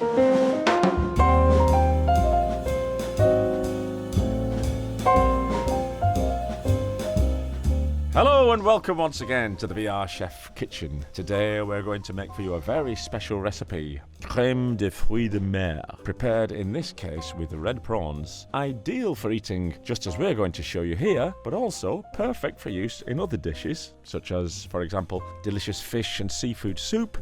Hello and welcome once again to the VR Chef Kitchen. Today we're going to make for you a very special recipe, crème de fruits de mer, prepared in this case with red prawns, ideal for eating just as we're going to show you here, but also perfect for use in other dishes, such as, for example, delicious fish and seafood soup,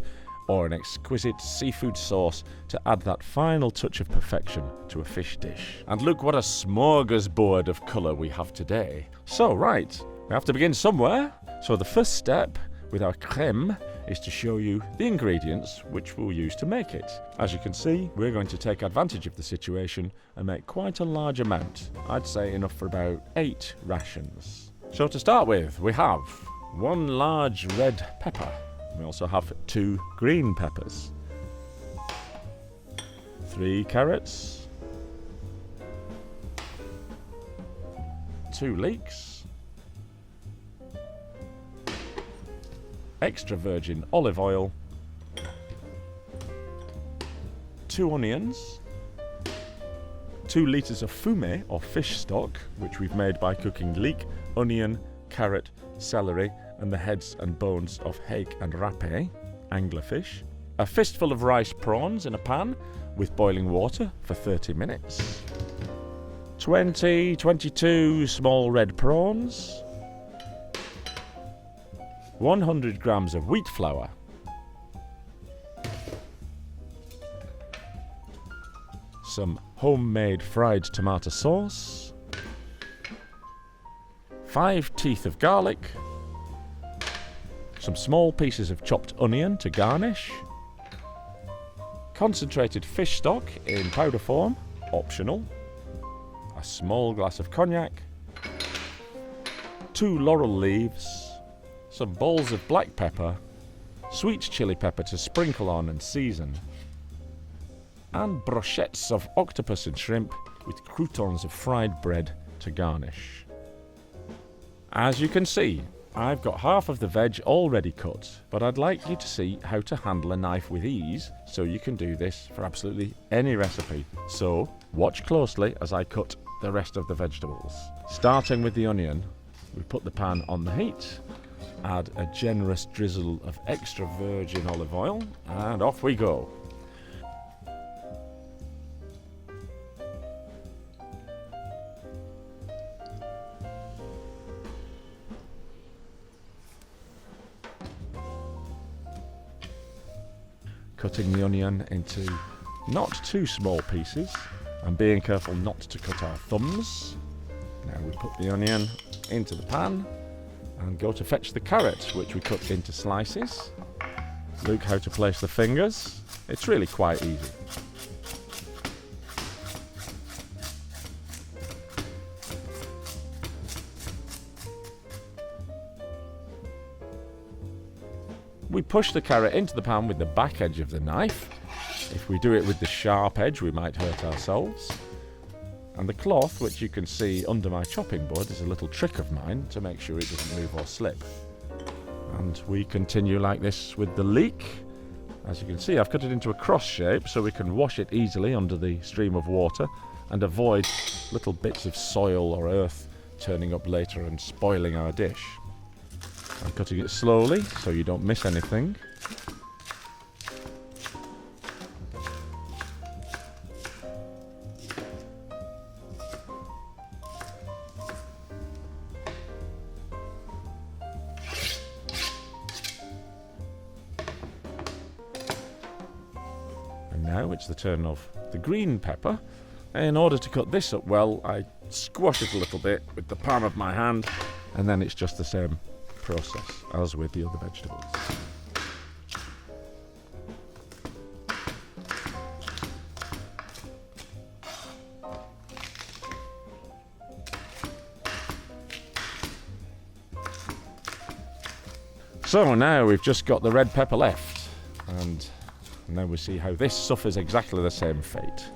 or an exquisite seafood sauce to add that final touch of perfection to a fish dish. And look what a smorgasbord of colour we have today. So, right, we have to begin somewhere. So the first step with our crème is to show you the ingredients which we'll use to make it. As you can see, we're going to take advantage of the situation and make quite a large amount. I'd say enough for about 8 rations. So to start with, we have 1 large red pepper. We also have 2 green peppers, 3 carrots, 2 leeks, extra virgin olive oil, 2 onions, 2 litres of fumet or fish stock, which we've made by cooking leek, onion, carrot, celery and the heads and bones of hake and rapé, anglerfish, a fistful of rice prawns in a pan with boiling water for 30 minutes, 22 small red prawns, 100 grams of wheat flour, some homemade fried tomato sauce, 5 teeth of garlic, some small pieces of chopped onion to garnish, concentrated fish stock in powder form, optional, a small glass of cognac, 2 laurel leaves, some balls of black pepper, sweet chilli pepper to sprinkle on and season, and brochettes of octopus and shrimp with croutons of fried bread to garnish. As you can see, I've got half of the veg already cut, but I'd like you to see how to handle a knife with ease so you can do this for absolutely any recipe. So watch closely as I cut the rest of the vegetables. Starting with the onion, we put the pan on the heat, add a generous drizzle of extra virgin olive oil, and off we go. Cutting the onion into not too small pieces and being careful not to cut our thumbs. Now we put the onion into the pan and go to fetch the carrot, which we cut into slices. Look how to place the fingers. It's really quite easy. We push the carrot into the pan with the back edge of the knife. If we do it with the sharp edge, we might hurt ourselves. And the cloth, which you can see under my chopping board, is a little trick of mine to make sure it doesn't move or slip. And we continue like this with the leek. As you can see, I've cut it into a cross shape so we can wash it easily under the stream of water and avoid little bits of soil or earth turning up later and spoiling our dish. I'm cutting it slowly so you don't miss anything. And now it's the turn of the green pepper. In order to cut this up well, I squash it a little bit with the palm of my hand, and then it's just the same process as with the other vegetables. So now we've just got the red pepper left, and now we see how this suffers exactly the same fate.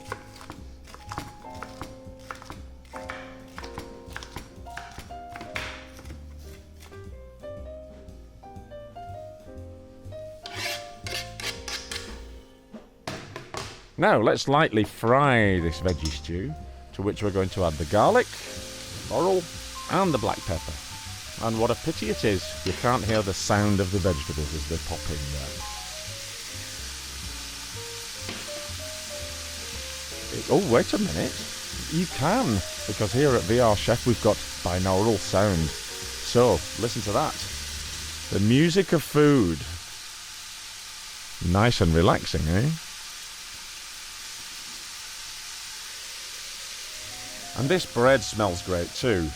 Now, let's lightly fry this veggie stew, to which we're going to add the garlic, laurel, and the black pepper. And what a pity it is, you can't hear the sound of the vegetables as they pop in there. Oh, wait a minute. You can, because here at VR Chef we've got binaural sound. So, listen to that. The music of food. Nice and relaxing, eh? And this bread smells great too.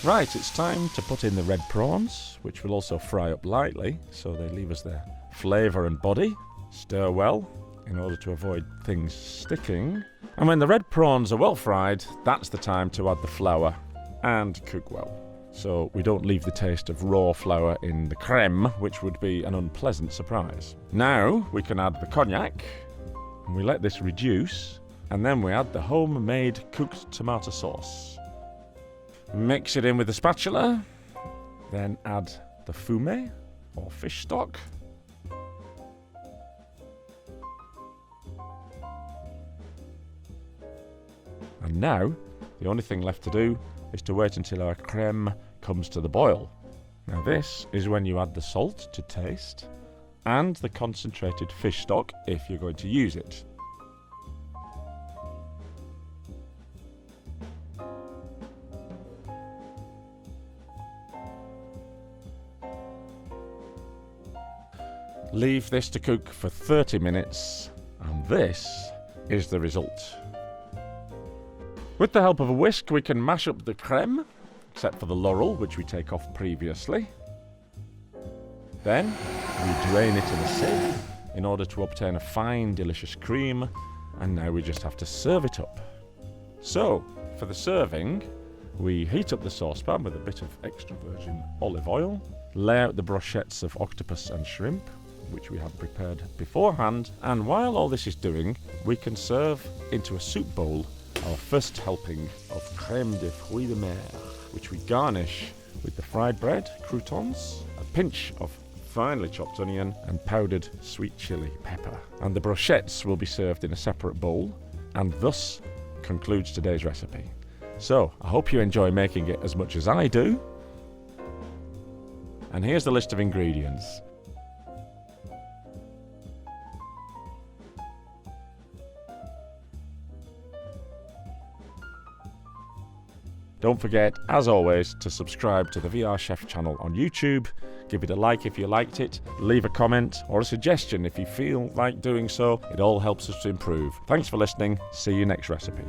Right, it's time to put in the red prawns, which will also fry up lightly, so they leave us their flavour and body. Stir well, in order to avoid things sticking. And when the red prawns are well fried, that's the time to add the flour and cook well. So we don't leave the taste of raw flour in the creme, which would be an unpleasant surprise. Now we can add the cognac, and we let this reduce, and then we add the homemade cooked tomato sauce. Mix it in with the spatula, then add the fumet, or fish stock. And now, the only thing left to do is to wait until our creme comes to the boil. Now this is when you add the salt to taste, and the concentrated fish stock if you're going to use it. Leave this to cook for 30 minutes, and this is the result. With the help of a whisk, we can mash up the creme, except for the laurel, which we take off previously. Then, we drain it in a sieve in order to obtain a fine, delicious cream, and now we just have to serve it up. So, for the serving, we heat up the saucepan with a bit of extra virgin olive oil, lay out the brochettes of octopus and shrimp, which we have prepared beforehand, and while all this is doing, we can serve into a soup bowl our first helping of crème de fruits de mer, which we garnish with the fried bread, croutons, a pinch of finely chopped onion, and powdered sweet chilli pepper. And the brochettes will be served in a separate bowl, and thus concludes today's recipe. So, I hope you enjoy making it as much as I do. And here's the list of ingredients. Don't forget, as always, to subscribe to the VR Chef channel on YouTube. Give it a like if you liked it. Leave a comment or a suggestion if you feel like doing so. It all helps us to improve. Thanks for listening. See you next recipe.